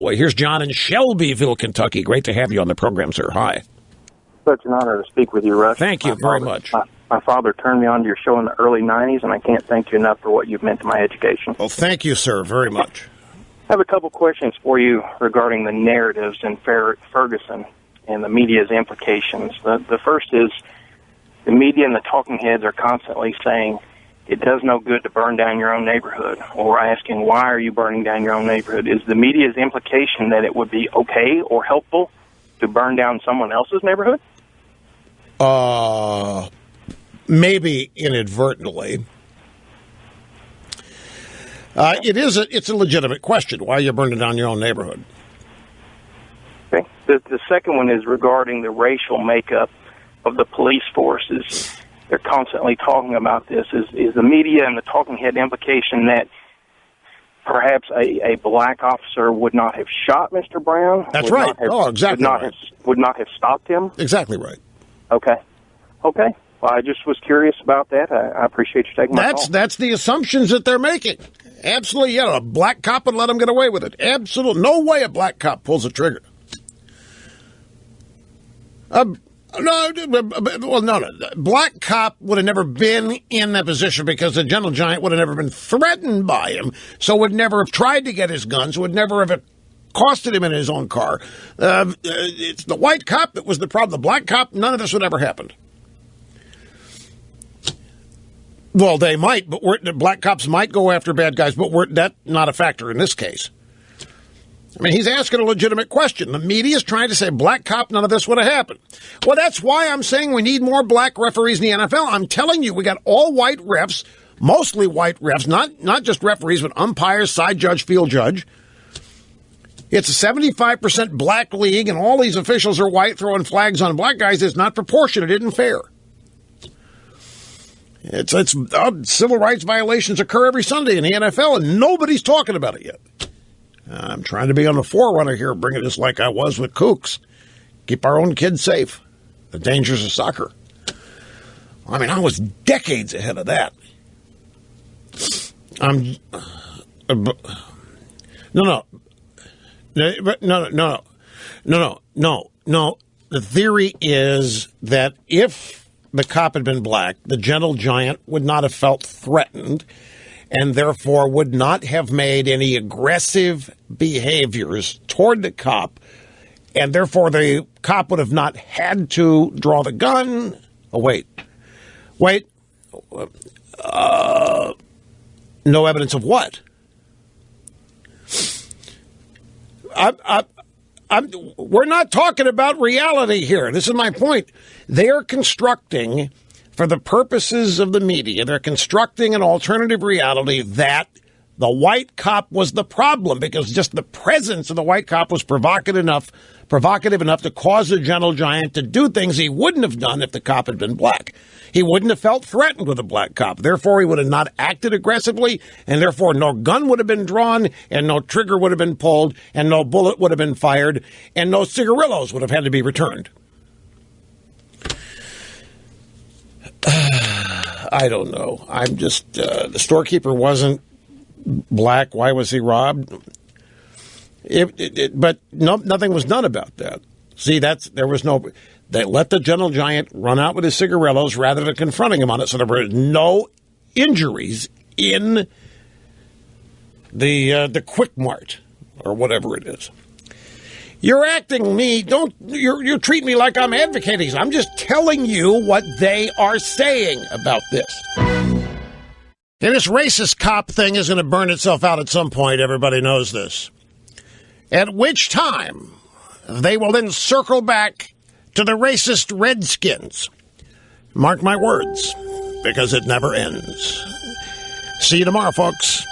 Well, here's John in Shelbyville, Kentucky. Great to have you on the program, sir. Hi. Such an honor to speak with you, Russ. Thank you very much. My father turned me on to your show in the early 90s, and I can't thank you enough for what you've meant to my education. Well, thank you, sir, very much. I have a couple questions for you regarding the narratives in Ferguson and the media's implications. The first is the media and the talking heads are constantly saying it does no good to burn down your own neighborhood, or asking why are you burning down your own neighborhood. Is the media's implication that it would be okay or helpful to burn down someone else's neighborhood? Maybe inadvertently. It's a legitimate question. Why are you burning down your own neighborhood? Okay. The second one is regarding the racial makeup of the police forces. They're constantly talking about this. Is the media and the talking head implication that perhaps a black officer would not have shot Mr. Brown? That's right. Exactly right. Would not have stopped him? Exactly right. Okay. Well, I just was curious about that. I appreciate you taking my call. That's the assumptions that they're making. Absolutely, yeah. A black cop would let him get away with it. Absolutely. No way a black cop pulls a trigger. No. Black cop would have never been in that position because the Gentle Giant would have never been threatened by him, so would never have tried to get his guns, would never have accosted him in his own car. It's the white cop that was the problem. The black cop, none of this would ever happen. Well, they might, but the black cops might go after bad guys, but that's not a factor in this case. I mean, he's asking a legitimate question. The media is trying to say, black cop, none of this would have happened. Well, that's why I'm saying we need more black referees in the NFL. I'm telling you, we got all white refs, mostly white refs, not just referees, but umpires, side judge, field judge. It's a 75% black league, and all these officials are white, throwing flags on black guys. It's not proportionate, it isn't fair. Civil rights violations occur every Sunday in the NFL, and nobody's talking about it yet. I'm trying to be on the forerunner here, bringing this like I was with Kooks. Keep our own kids safe. The dangers of soccer. I mean, I was decades ahead of that. No. The theory is that if the cop had been black, the Gentle Giant would not have felt threatened and therefore would not have made any aggressive behaviors toward the cop, and therefore the cop would have not had to draw the gun. Oh, wait. No evidence of what? We're not talking about reality here. This is my point. They are constructing, for the purposes of the media, they're constructing an alternative reality that the white cop was the problem because just the presence of the white cop was provocative enough to cause the Gentle Giant to do things he wouldn't have done if the cop had been black. He wouldn't have felt threatened with a black cop. Therefore, he would have not acted aggressively, and therefore no gun would have been drawn, and no trigger would have been pulled, and no bullet would have been fired, and no cigarillos would have had to be returned. I don't know. I'm just, the storekeeper wasn't black. Why was he robbed? But nothing was done about that. See, they let the Gentle Giant run out with his cigarillos rather than confronting him on it. So there were no injuries in the Quick Mart or whatever it is. You're acting me. You're treating me like I'm advocating. I'm just telling you what they are saying about this. And this racist cop thing is going to burn itself out at some point. Everybody knows this. At which time they will then circle back to the racist Redskins. Mark my words, because it never ends. See you tomorrow, folks.